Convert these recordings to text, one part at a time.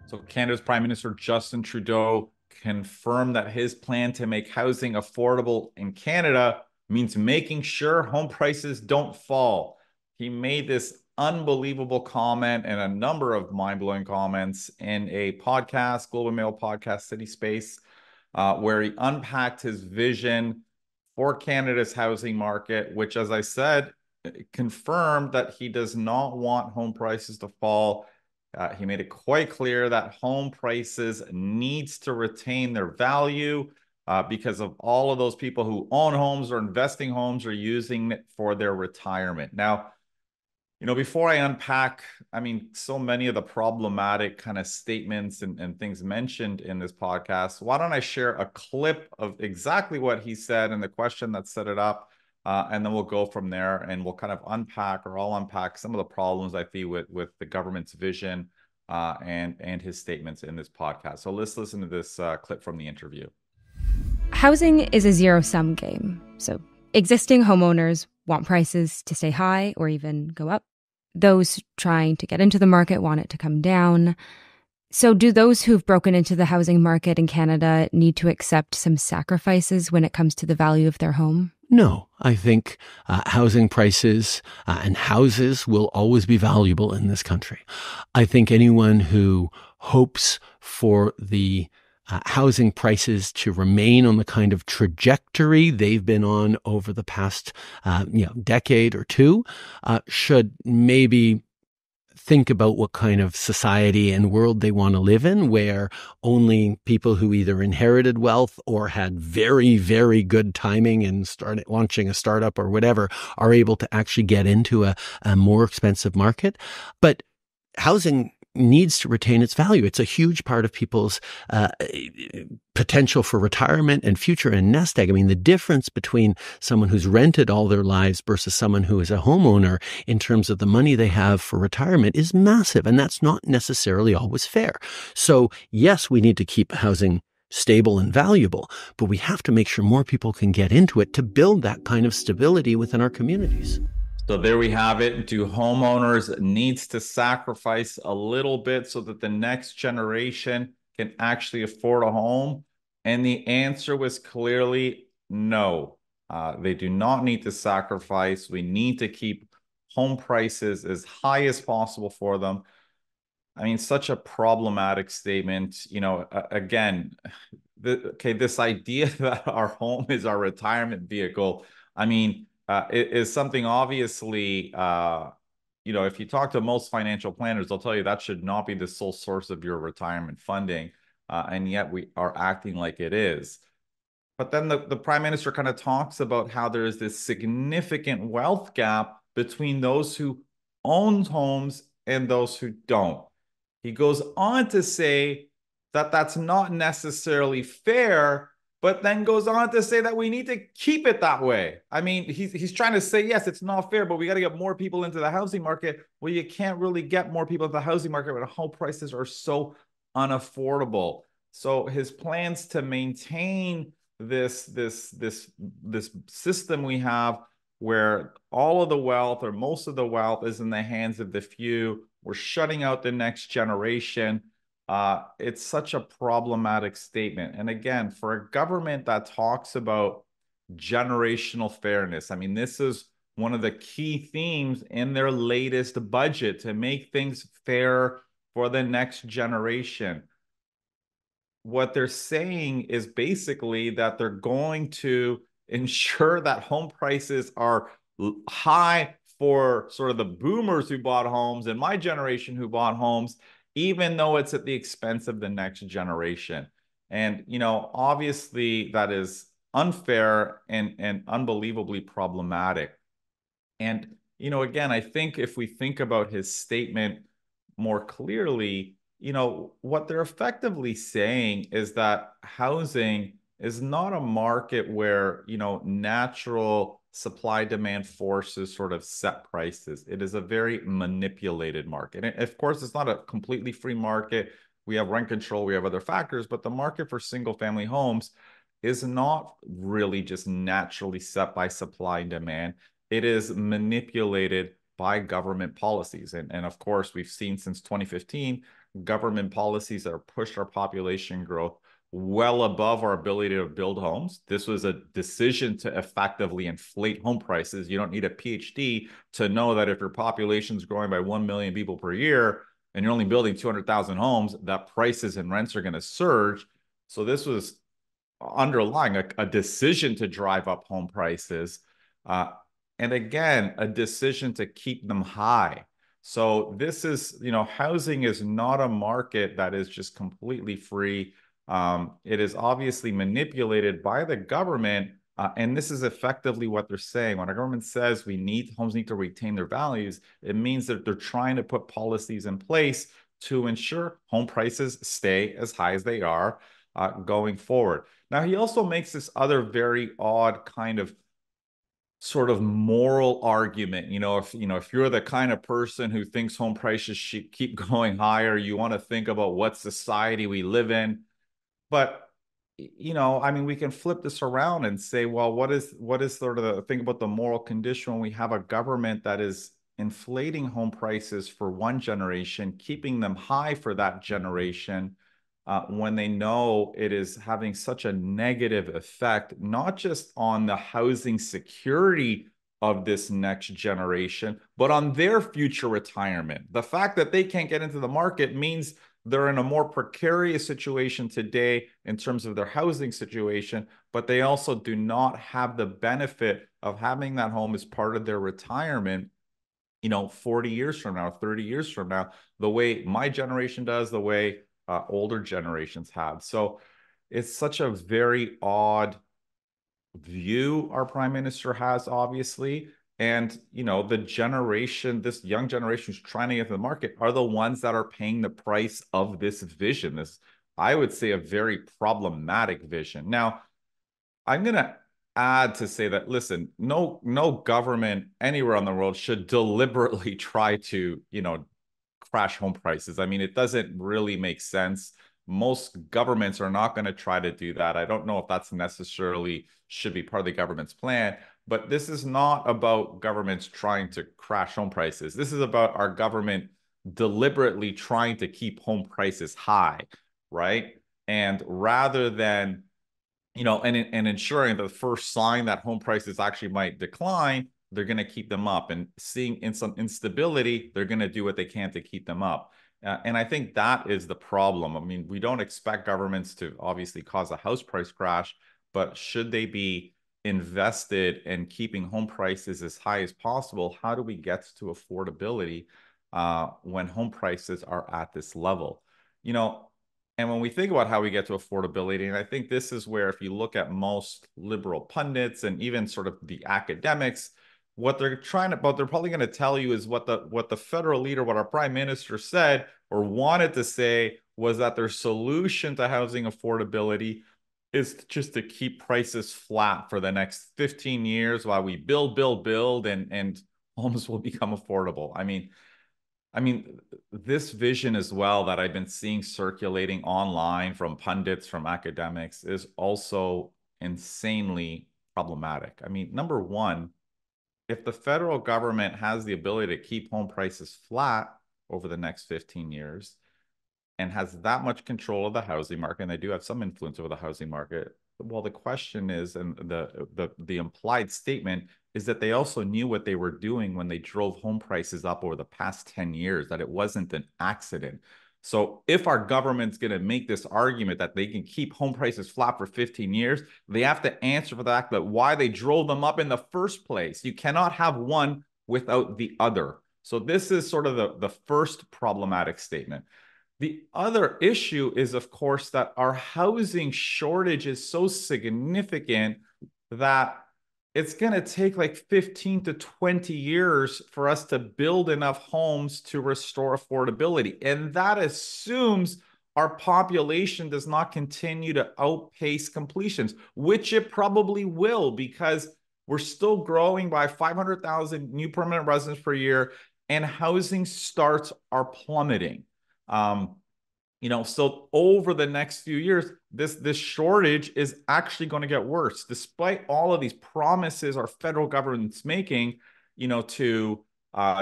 So Canada's Prime Minister Justin Trudeau confirmed that his plan to make housing affordable in Canada means making sure home prices don't fall. He made this unbelievable comment and a number of mind-blowing comments in a podcast, Global Mail podcast, City Space, where he unpacked his vision for Canada's housing market, which, as I said, confirmed that he does not want home prices to fall. He made it quite clear that home prices needs to retain their value because of all of those people who own homes or investing homes or using it for their retirement. Now, before I unpack, so many of the problematic kind of statements and things mentioned in this podcast, why don't I share a clip of exactly what he said and the question that set it up, and then we'll go from there and we'll kind of unpack, or I'll unpack some of the problems I see with the government's vision and his statements in this podcast. So let's listen to this clip from the interview. Housing is a zero-sum game. So existing homeowners want prices to stay high or even go up. Those trying to get into the market want it to come down. So do those who've broken into the housing market in Canada need to accept some sacrifices when it comes to the value of their home? No, I think housing prices and houses will always be valuable in this country. I think anyone who hopes for the housing prices to remain on the kind of trajectory they've been on over the past decade or two should maybe think about what kind of society and world they want to live in, where only people who either inherited wealth or had very, very good timing and started launching a startup or whatever are able to actually get into a more expensive market. But housing needs to retain its value. It's a huge part of people's potential for retirement and future and nest egg. I mean, the difference between someone who's rented all their lives versus someone who is a homeowner in terms of the money they have for retirement is massive. And that's not necessarily always fair. So yes, we need to keep housing stable and valuable, but we have to make sure more people can get into it to build that kind of stability within our communities. So there we have it. Do homeowners needs to sacrifice a little bit so that the next generation can actually afford a home? And the answer was clearly no. They do not need to sacrifice. We need to keep home prices as high as possible for them. Such a problematic statement. Again, this idea that our home is our retirement vehicle. It is something obviously, if you talk to most financial planners, they'll tell you that should not be the sole source of your retirement funding. And yet we are acting like it is. But then the Prime Minister kind of talks about how there is this significant wealth gap between those who own homes and those who don't. He goes on to say that that's not necessarily fair, but then goes on to say that we need to keep it that way. He's trying to say, yes, it's not fair, but we got to get more people into the housing market. Well, you can't really get more people into the housing market when home prices are so unaffordable. So his plans to maintain this system we have, where all of the wealth or most of the wealth is in the hands of the few, we're shutting out the next generation. It's such a problematic statement. And again, for a government that talks about generational fairness, this is one of the key themes in their latest budget, to make things fair for the next generation. What they're saying is basically that they're going to ensure that home prices are high for sort of the boomers who bought homes and my generation who bought homes, even though it's at the expense of the next generation. And, obviously that is unfair and unbelievably problematic. And, again, I think if we think about his statement more clearly, what they're effectively saying is that housing is not a market where, natural supply demand forces sort of set prices. It is a very manipulated market. And of course, it's not a completely free market. We have rent control, we have other factors, but the market for single family homes is not really just naturally set by supply and demand. It is manipulated by government policies. And of course, we've seen since 2015, government policies that have pushed our population growth well above our ability to build homes. This was a decision to effectively inflate home prices. You don't need a PhD to know that if your population is growing by 1 million people per year and you're only building 200,000 homes, that prices and rents are going to surge. So this was underlying a decision to drive up home prices. Uh, and again, a decision to keep them high. So this is, housing is not a market that is just completely free. It is obviously manipulated by the government. And this is effectively what they're saying. When our government says homes need to retain their values, it means that they're trying to put policies in place to ensure home prices stay as high as they are going forward. Now, he also makes this other very odd kind of sort of moral argument. If you're the kind of person who thinks home prices should keep going higher, you want to think about what society we live in. But I mean, we can flip this around and say, well, what is sort of the thing about the moral condition when we have a government that is inflating home prices for one generation, keeping them high for that generation, when they know it is having such a negative effect, not just on the housing security of this next generation, but on their future retirement. The fact that they can't get into the market means they're in a more precarious situation today in terms of their housing situation, but they also do not have the benefit of having that home as part of their retirement, 40 years from now, 30 years from now, the way my generation does, the way older generations have. So it's such a very odd view our prime minister has, obviously. And, this young generation who's trying to get to the market are the ones that are paying the price of this vision. This, I would say, a very problematic vision. Now, I'm going to add to say that, listen, no government anywhere in the world should deliberately try to, crash home prices. I mean, it doesn't really make sense. Most governments are not going to try to do that. I don't know if that's necessarily should be part of the government's plan, but this is not about governments trying to crash home prices. This is about our government deliberately trying to keep home prices high, right? And rather than and ensuring the first sign that home prices actually might decline, they're going to keep them up. And seeing some instability, they're going to do what they can to keep them up. And I think that is the problem. I mean, we don't expect governments to obviously cause a house price crash, but should they be invested in keeping home prices as high as possible, how do we get to affordability when home prices are at this level? And when we think about how we get to affordability, and I think this is where, if you look at most liberal pundits and even sort of the academics, what they're probably going to tell you is what the federal leader, what our prime minister said or wanted to say, was that their solution to housing affordability is just to keep prices flat for the next 15 years while we build, and homes will become affordable. I mean, this vision as well that I've been seeing circulating online from pundits, from academics, is also insanely problematic. I mean, number one, if the federal government has the ability to keep home prices flat over the next 15 years and has that much control of the housing market, and they do have some influence over the housing market, well, the question is, and the implied statement is that they also knew what they were doing when they drove home prices up over the past 10 years, that it wasn't an accident. So if our government's going to make this argument that they can keep home prices flat for 15 years, they have to answer for the fact that why they drove them up in the first place. You cannot have one without the other. So this is sort of the first problematic statement. The other issue is, of course, that our housing shortage is so significant that it's going to take like 15 to 20 years for us to build enough homes to restore affordability. And that assumes our population does not continue to outpace completions, which it probably will, because we're still growing by 500,000 new permanent residents per year, and housing starts are plummeting. So over the next few years, this shortage is actually going to get worse, despite all of these promises our federal government's making, to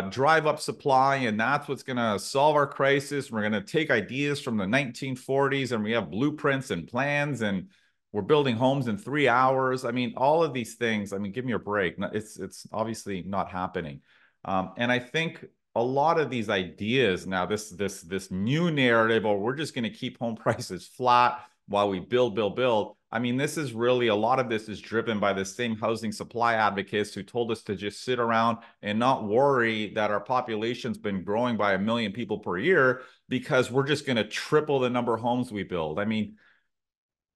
drive up supply, and that's what's going to solve our crisis. We're going to take ideas from the 1940s, and we have blueprints and plans, and we're building homes in 3 hours. I mean, all of these things. I mean, give me a break. It's obviously not happening. And I think a lot of these ideas now, this new narrative, or we're just going to keep home prices flat while we build. I mean, this is really, a lot of this is driven by the same housing supply advocates who told us to just sit around and not worry that our population's been growing by 1 million people per year because we're just going to triple the number of homes we build. I mean,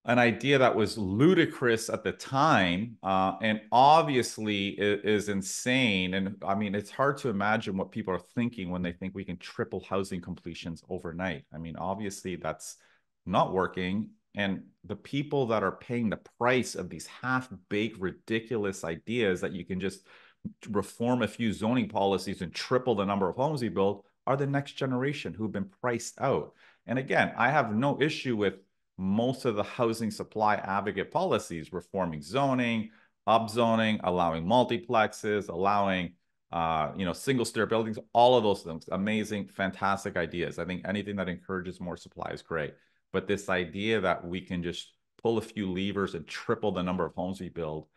an idea that was ludicrous at the time, and obviously is insane. And I mean, it's hard to imagine what people are thinking when they think we can triple housing completions overnight. I mean, obviously that's not working. And the people that are paying the price of these half-baked, ridiculous ideas that you can just reform a few zoning policies and triple the number of homes we build are the next generation who've been priced out. And again, I have no issue with most of the housing supply advocate policies, reforming zoning, upzoning, allowing multiplexes, allowing single-stair buildings, all of those things. Amazing, fantastic ideas. I think anything that encourages more supply is great. But this idea that we can just pull a few levers and triple the number of homes we build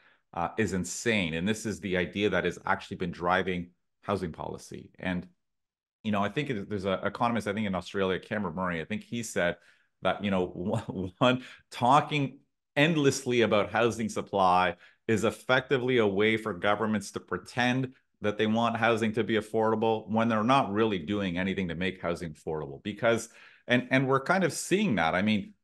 is insane. And this is the idea that has actually been driving housing policy. And, I think there's an economist, I think in Australia, Cameron Murray, I think he said that, one, talking endlessly about housing supply is effectively a way for governments to pretend that they want housing to be affordable when they're not really doing anything to make housing affordable. Because, and we're kind of seeing that. I mean,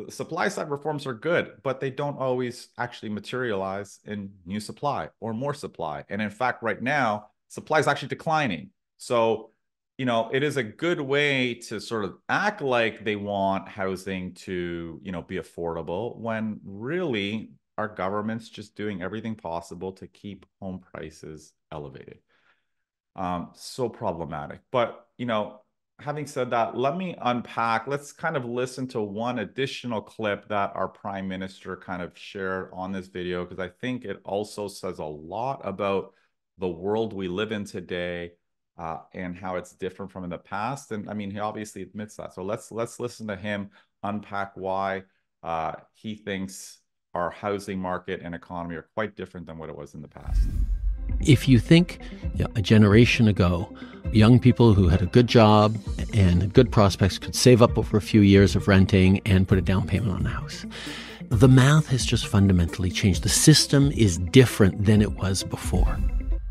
supply side reforms are good, but they don't always actually materialize in new supply or more supply. And in fact, right now, supply is actually declining. So, it is a good way to sort of act like they want housing to, be affordable when really our government's just doing everything possible to keep home prices elevated. So problematic. But, having said that, let me unpack. Let's kind of listen to one additional clip that our Prime Minister kind of shared on this video, because I think it also says a lot about the world we live in today, and how it's different from in the past. And I mean, he obviously admits that. So let's listen to him unpack why he thinks our housing market and economy are quite different than what it was in the past. If you think a generation ago, young people who had a good job and good prospects could save up over a few years of renting and put a down payment on a house, the math has just fundamentally changed. The system is different than it was before.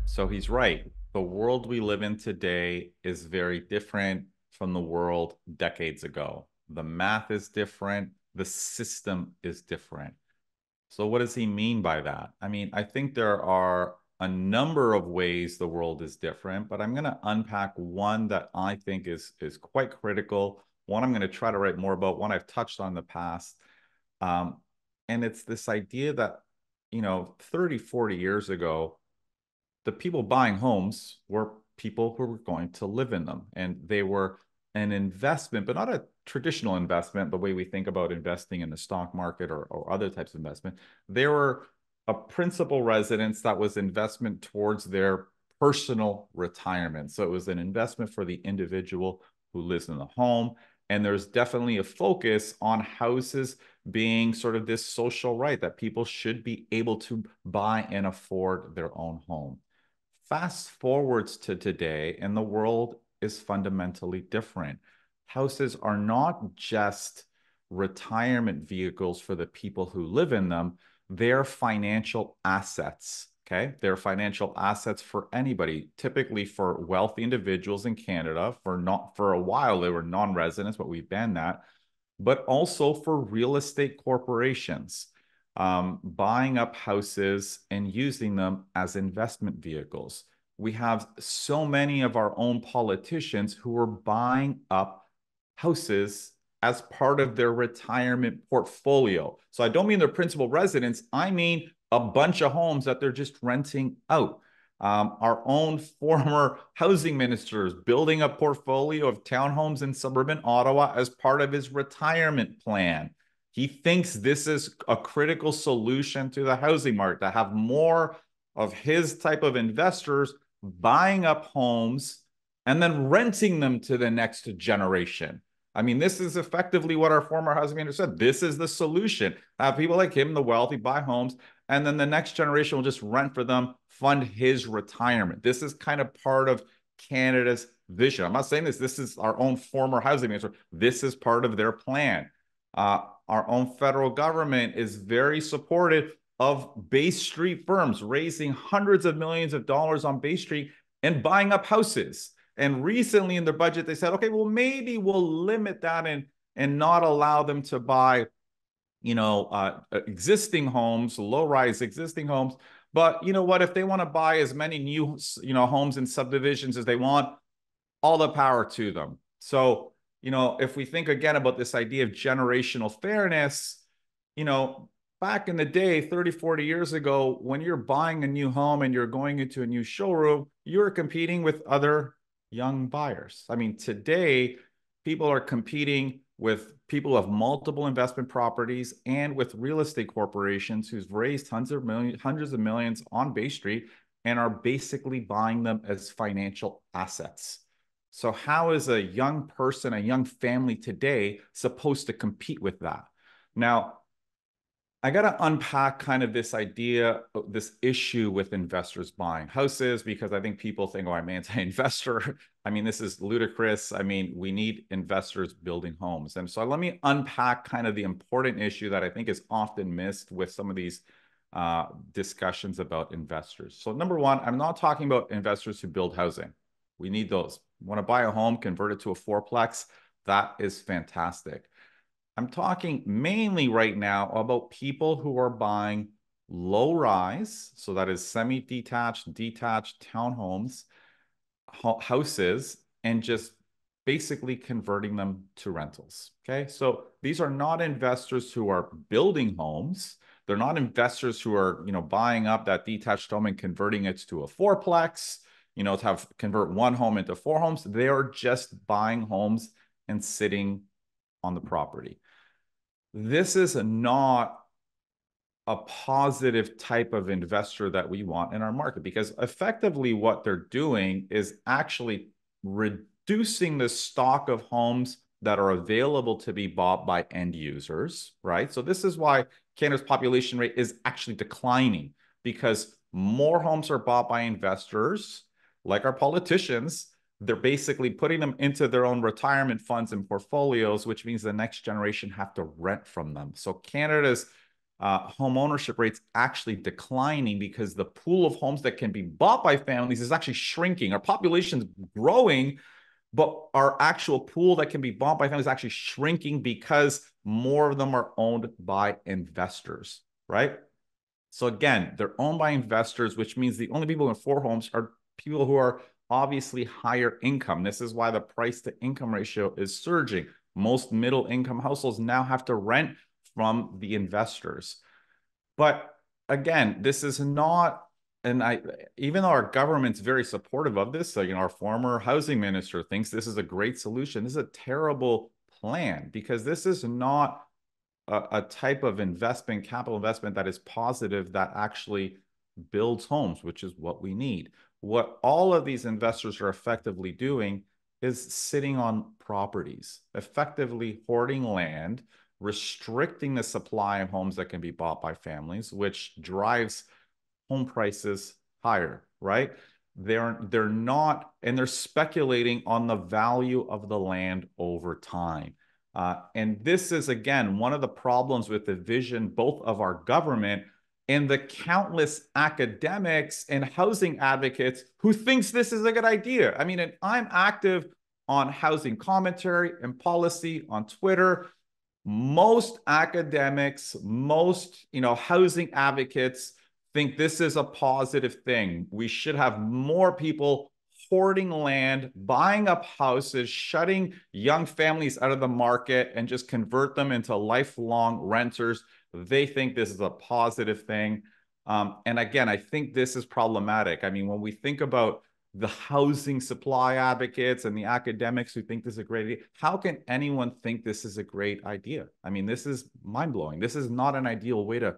So he's right. The world we live in today is very different from the world decades ago. The math is different. The system is different. So what does he mean by that? I mean, I think there are a number of ways the world is different, but I'm going to unpack one that I think is quite critical. One I'm going to try to write more about, one I've touched on in the past. And it's this idea that, 30, 40 years ago, the people buying homes were people who were going to live in them. And they were an investment, but not a traditional investment, the way we think about investing in the stock market or other types of investment. They were a principal residence that was investment towards their personal retirement. So it was an investment for the individual who lives in the home. And there's definitely a focus on houses being sort of this social right that people should be able to buy and afford their own home. Fast forwards to today, and the world is fundamentally different. Houses are not just retirement vehicles for the people who live in them. They're financial assets, okay? They're financial assets for anybody, typically for wealthy individuals in Canada. For a while, they were non-residents, but we banned that. But also for real estate corporations, buying up houses and using them as investment vehicles. We have so many of our own politicians who are buying up houses as part of their retirement portfolio. So I don't mean their principal residence. I mean a bunch of homes that they're just renting out. Our own former housing minister is building a portfolio of townhomes in suburban Ottawa as part of his retirement plan. He thinks this is a critical solution to the housing market, to have more of his type of investors buying up homes, and then renting them to the next generation. I mean, this is effectively what our former housing minister said. This is the solution. Have people like him, the wealthy, buy homes, and then the next generation will just rent for them, fund his retirement. This is kind of part of Canada's vision. I'm not saying this. This is our own former housing minister. This is part of their plan. Our own federal government is very supportive of Bay Street firms raising hundreds of millions of dollars on Bay Street and buying up houses. And recently in their budget, they said, okay, well, maybe we'll limit that and not allow them to buy, existing homes, low-rise existing homes. But you know what? If they want to buy as many new, homes and subdivisions as they want, all the power to them. So, if we think again about this idea of generational fairness, back in the day, 30, 40 years ago, when you're buying a new home and you're going into a new showroom, you're competing with other young buyers. I mean, today, people are competing with people who have multiple investment properties and with real estate corporations who've raised hundreds of millions on Bay Street and are basically buying them as financial assets. So how is a young person, a young family today supposed to compete with that? Now, I got to unpack kind of this idea, this issue with investors buying houses, because I think people think, oh, I'm anti-investor. I mean, this is ludicrous. I mean, we need investors building homes. And so let me unpack kind of the important issue that I think is often missed with some of these discussions about investors. So number one, I'm not talking about investors who build housing. We need those. Want to buy a home, convert it to a fourplex? That is fantastic. I'm talking mainly right now about people who are buying low rise, so that is semi-detached, detached townhomes, houses, and just basically converting them to rentals. Okay, so these are not investors who are building homes. They're not investors who are, buying up that detached home and converting it to a fourplex, to convert one home into four homes. They are just buying homes and sitting on the property. This is not a positive type of investor that we want in our market, because effectively what they're doing is actually reducing the stock of homes that are available to be bought by end users, right? So this is why Canada's population rate is actually declining, because more homes are bought by investors, like our politicians. They're basically putting them into their own retirement funds and portfolios, which means the next generation have to rent from them. So Canada's home ownership rate's actually declining because the pool of homes that can be bought by families is actually shrinking. Our population's growing, but our actual pool that can be bought by families is actually shrinking because more of them are owned by investors, right? So again, they're owned by investors, which means the only people in four homes are people who are obviously higher income. This is why the price to income ratio is surging. Most middle income households now have to rent from the investors. But again, this is not, and even though our government's very supportive of this, so, our former housing minister thinks this is a great solution. This is a terrible plan, because this is not a type of investment, capital investment, that is positive, that actually builds homes, which is what we need. What all of these investors are effectively doing is sitting on properties, effectively hoarding land, restricting the supply of homes that can be bought by families, which drives home prices higher, right? They're not, and they're speculating on the value of the land over time. And this is, again, one of the problems with the vision, both of our government and the countless academics and housing advocates who thinks this is a good idea. I mean, and I'm active on housing commentary and policy on Twitter. Most academics, most, housing advocates think this is a positive thing. We should have more people hoarding land, buying up houses, shutting young families out of the market, and just convert them into lifelong renters. They think this is a positive thing. And again, I think this is problematic. I mean, when we think about the housing supply advocates and the academics who think this is a great idea, how can anyone think this is a great idea? I mean, this is mind-blowing. This is not an ideal way to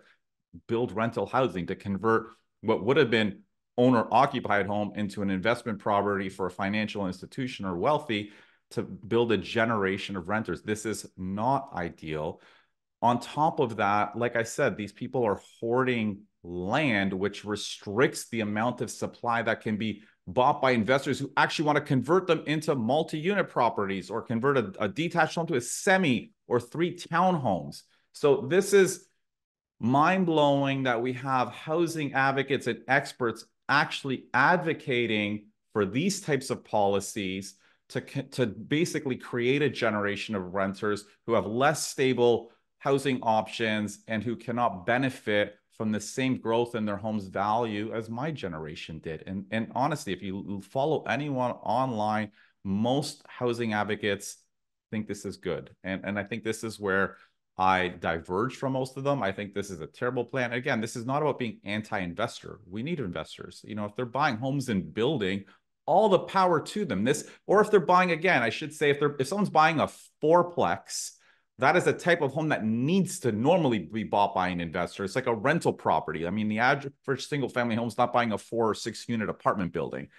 build rental housing, to convert what would have been owner-occupied home into an investment property for a financial institution or wealthy to build a generation of renters. This is not ideal. On top of that, like I said, these people are hoarding land, which restricts the amount of supply that can be bought by investors who actually want to convert them into multi-unit properties or convert a detached home to a semi or 3 townhomes. So this is mind-blowing that we have housing advocates and experts actually advocating for these types of policies to basically create a generation of renters who have less stable housing options and who cannot benefit from the same growth in their home's value as my generation did. And honestly, if you follow anyone online, most housing advocates think this is good. And I think this is where I diverge from most of them. I think this is a terrible plan. Again, this is not about being anti-investor. We need investors. You know, if they're buying homes and building, all the power to them. This, or if they're buying, again, I should say, if someone's buying a fourplex, that is a type of home that needs to normally be bought by an investor. It's like a rental property. I mean, the average single family home is not buying a 4 or 6 unit apartment building.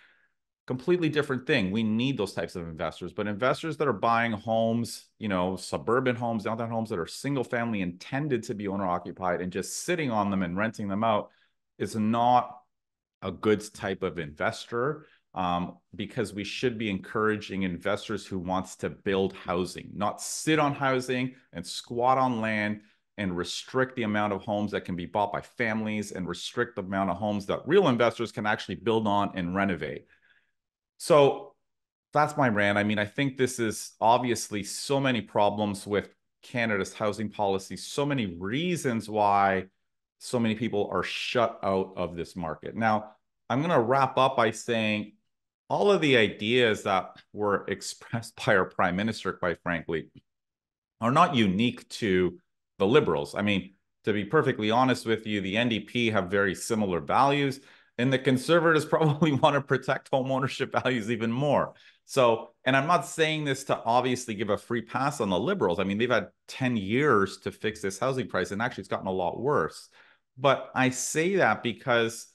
Completely different thing. We need those types of investors, but investors that are buying homes, you know, suburban homes, downtown homes that are single family intended to be owner occupied and just sitting on them and renting them out is not a good type of investor. Because we should be encouraging investors who wants to build housing, not sit on housing and squat on land and restrict the amount of homes that can be bought by families and restrict the amount of homes that real investors can actually build on and renovate. So that's my rant. I mean, I think this is obviously so many problems with Canada's housing policy, so many reasons why so many people are shut out of this market. Now, I'm going to wrap up by saying all of the ideas that were expressed by our prime minister, quite frankly, are not unique to the Liberals. I mean, to be perfectly honest with you, the NDP have very similar values, and the Conservatives probably want to protect home ownership values even more. So, and I'm not saying this to obviously give a free pass on the Liberals. I mean, they've had 10 years to fix this housing price, and actually it's gotten a lot worse. But I say that because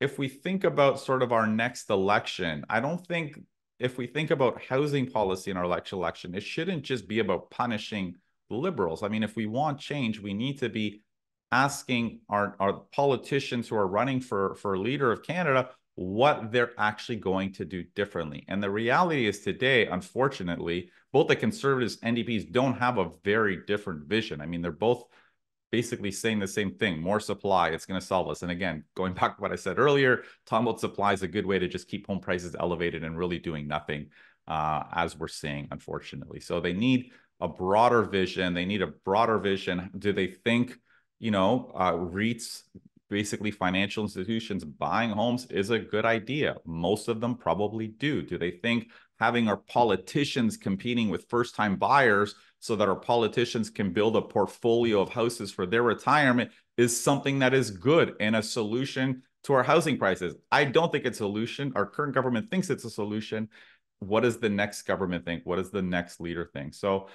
if we think about sort of our next election, I don't think if we think about housing policy in our election, it shouldn't just be about punishing the Liberals. I mean, if we want change, we need to be asking our politicians who are running for leader of Canada what they're actually going to do differently. And the reality is today, unfortunately, both the Conservatives and NDPs don't have a very different vision. I mean, they're both basically saying the same thing: more supply, it's going to solve us. And again, going back to what I said earlier, talking about supply is a good way to just keep home prices elevated and really doing nothing, as we're seeing, unfortunately. So they need a broader vision. They need a broader vision. Do they think, you know, REITs, basically financial institutions buying homes, is a good idea? Most of them probably do. Do they think having our politicians competing with first-time buyers so that our politicians can build a portfolio of houses for their retirement is something that is good and a solution to our housing prices? I don't think it's a solution. Our current government thinks it's a solution. What does the next government think? What does the next leader think? So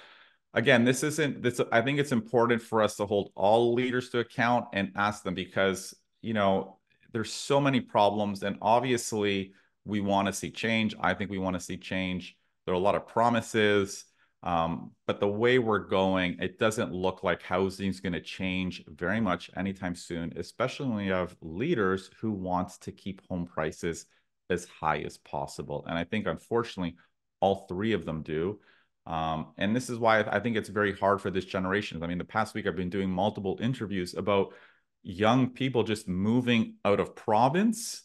again, this isn't this. I think it's important for us to hold all leaders to account and ask them, because, you know, there's so many problems, and obviously we want to see change. I think we want to see change. There are a lot of promises, but the way we're going, it doesn't look like housing is going to change very much anytime soon, especially when you have leaders who want to keep home prices as high as possible. And I think, unfortunately, all three of them do. And this is why I think it's very hard for this generation. I mean, the past week I've been doing multiple interviews about young people just moving out of province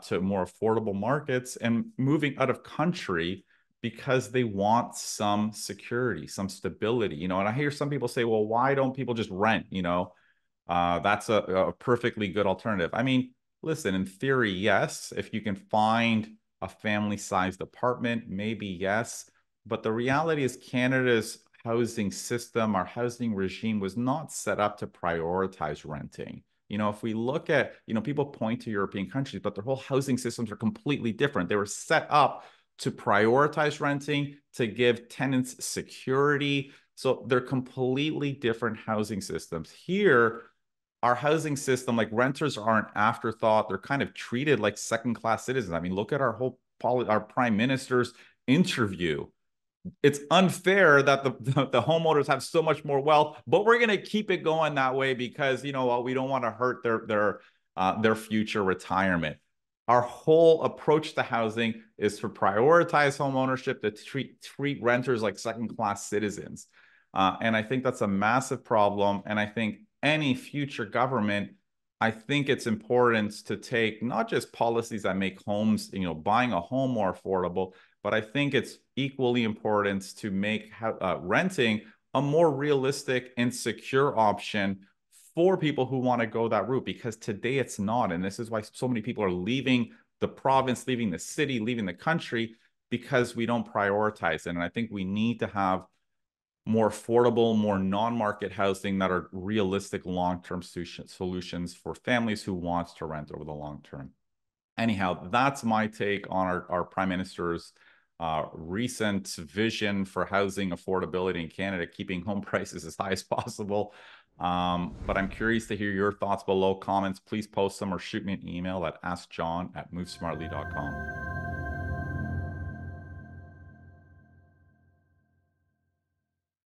to more affordable markets and moving out of country because they want some security, some stability, you know. And I hear some people say, well, why don't people just rent? You know, that's a perfectly good alternative. I mean, listen, in theory, yes. If you can find a family-sized apartment, maybe yes. But the reality is Canada's housing system, our housing regime, was not set up to prioritize renting. You know, if we look at, you know, people point to European countries, but their whole housing systems are completely different. They were set up to prioritize renting, to give tenants security. So they're completely different housing systems. Here, our housing system, like renters are an afterthought. They're kind of treated like second-class citizens. I mean, look at our our prime minister's interview. It's unfair that the homeowners have so much more wealth, but we're going to keep it going that way because you know what, we don't want to hurt their future retirement. Our whole approach to housing is to prioritize home ownership, to treat renters like second class citizens, and I think that's a massive problem. And I think any future government, I think it's important to take not just policies that make homes, you know, buying a home more affordable, but I think it's equally important to make renting a more realistic and secure option for people who want to go that route, because today it's not. And this is why so many people are leaving the province, leaving the city, leaving the country, because we don't prioritize it. And I think we need to have more affordable, more non-market housing that are realistic long-term solutions for families who want to rent over the long term. Anyhow, that's my take on our Prime Minister's recent vision for housing affordability in Canada, keeping home prices as high as possible. But I'm curious to hear your thoughts below. Comments, please post them or shoot me an email at askjohn@movesmartly.com.